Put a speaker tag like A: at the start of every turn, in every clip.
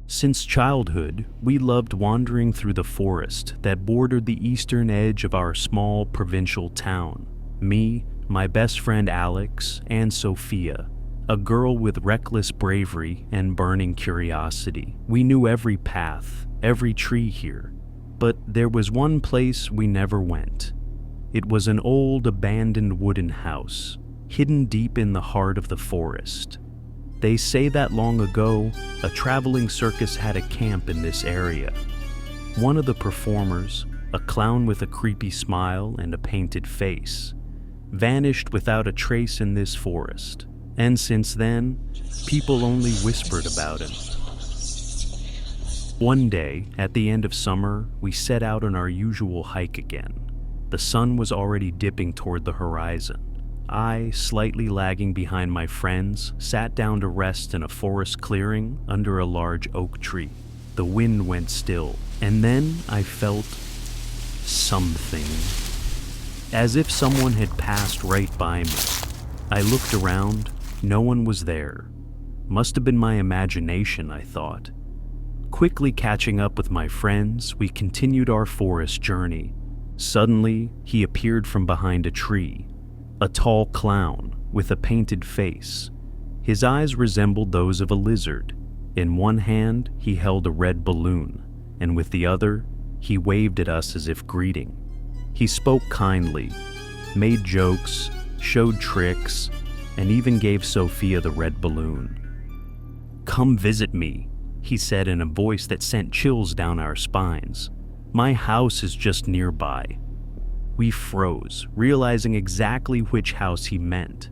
A: Since childhood, we loved wandering through the forest that bordered the eastern edge of our small provincial town. Me, my best friend Alex, and Sophia, a girl with reckless bravery and burning curiosity. We knew every path, every tree here, but there was one place we never went. It was an old abandoned wooden house, hidden deep in the heart of the forest. They say that long ago, a traveling circus had a camp in this area. One of the performers, a clown with a creepy smile and a painted face, vanished without a trace in this forest, and since then, people only whispered about him. One day, at the end of summer, we set out on our usual hike again. The sun was already dipping toward the horizon. I, slightly lagging behind my friends, sat down to rest in a forest clearing under a large oak tree. The wind went still, and then I felt something. As if someone had passed right by me. I looked around. No one was there. Must have been my imagination, I thought. Quickly catching up with my friends, we continued our forest journey. Suddenly, he appeared from behind a tree. A tall clown with a painted face. His eyes resembled those of a lizard. In one hand, he held a red balloon, and with the other, he waved at us as if greeting. He spoke kindly, made jokes, showed tricks, and even gave Sophia the red balloon. "Come visit me," he said in a voice that sent chills down our spines. "My house is just nearby." We froze, realizing exactly which house he meant.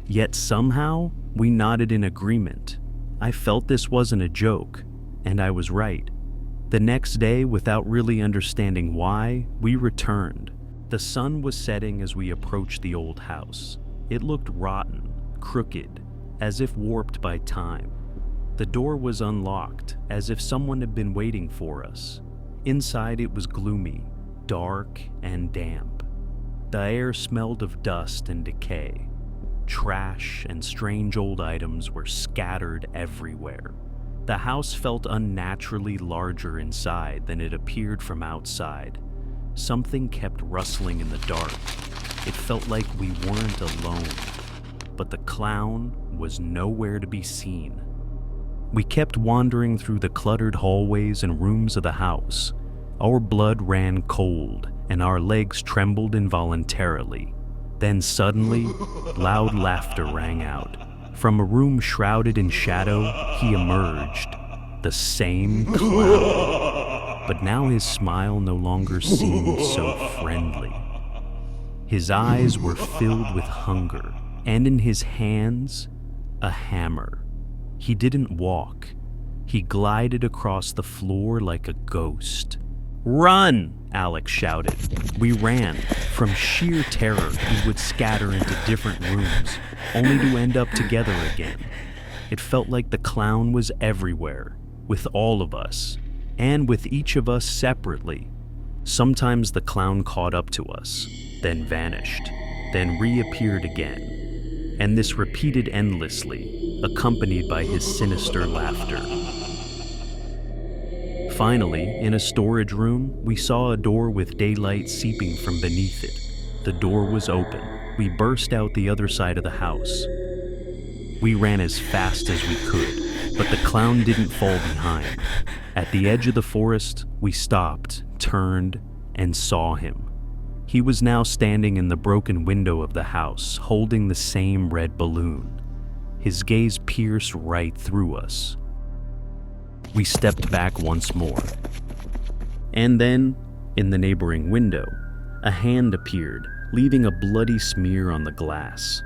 A: Yet somehow, we nodded in agreement. I felt this wasn't a joke, and I was right. The next day, without really understanding why, we returned. The sun was setting as we approached the old house. It looked rotten, crooked, as if warped by time. The door was unlocked, as if someone had been waiting for us. Inside it was gloomy, dark, and damp. The air smelled of dust and decay. Trash and strange old items were scattered everywhere. The house felt unnaturally larger inside than it appeared from outside. Something kept rustling in the dark. It felt like we weren't alone. But the clown was nowhere to be seen. We kept wandering through the cluttered hallways and rooms of the house. Our blood ran cold, and our legs trembled involuntarily. Then suddenly, loud laughter rang out. From a room shrouded in shadow, he emerged. The same clown. But now his smile no longer seemed so friendly. His eyes were filled with hunger, and in his hands, a hammer. He didn't walk. He glided across the floor like a ghost. "Run!" Alex shouted. We ran. From sheer terror, we would scatter into different rooms, only to end up together again. It felt like the clown was everywhere, with all of us, and with each of us separately. Sometimes the clown caught up to us, then vanished, then reappeared again, and this repeated endlessly, accompanied by his sinister laughter. Finally, in a storage room, we saw a door with daylight seeping from beneath it. The door was open. We burst out the other side of the house. We ran as fast as we could, but the clown didn't fall behind. At the edge of the forest, we stopped, turned, and saw him. He was now standing in the broken window of the house, holding the same red balloon. His gaze pierced right through us. We stepped back once more. And then, in the neighboring window, a hand appeared, leaving a bloody smear on the glass.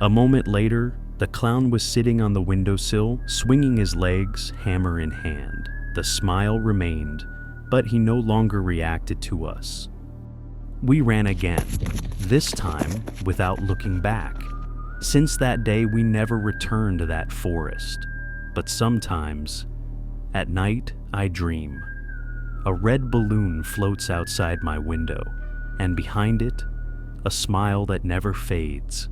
A: A moment later, the clown was sitting on the windowsill, swinging his legs, hammer in hand. The smile remained, but he no longer reacted to us. We ran again, this time without looking back. Since that day, we never returned to that forest. But sometimes, at night, I dream. A red balloon floats outside my window, and behind it, a smile that never fades.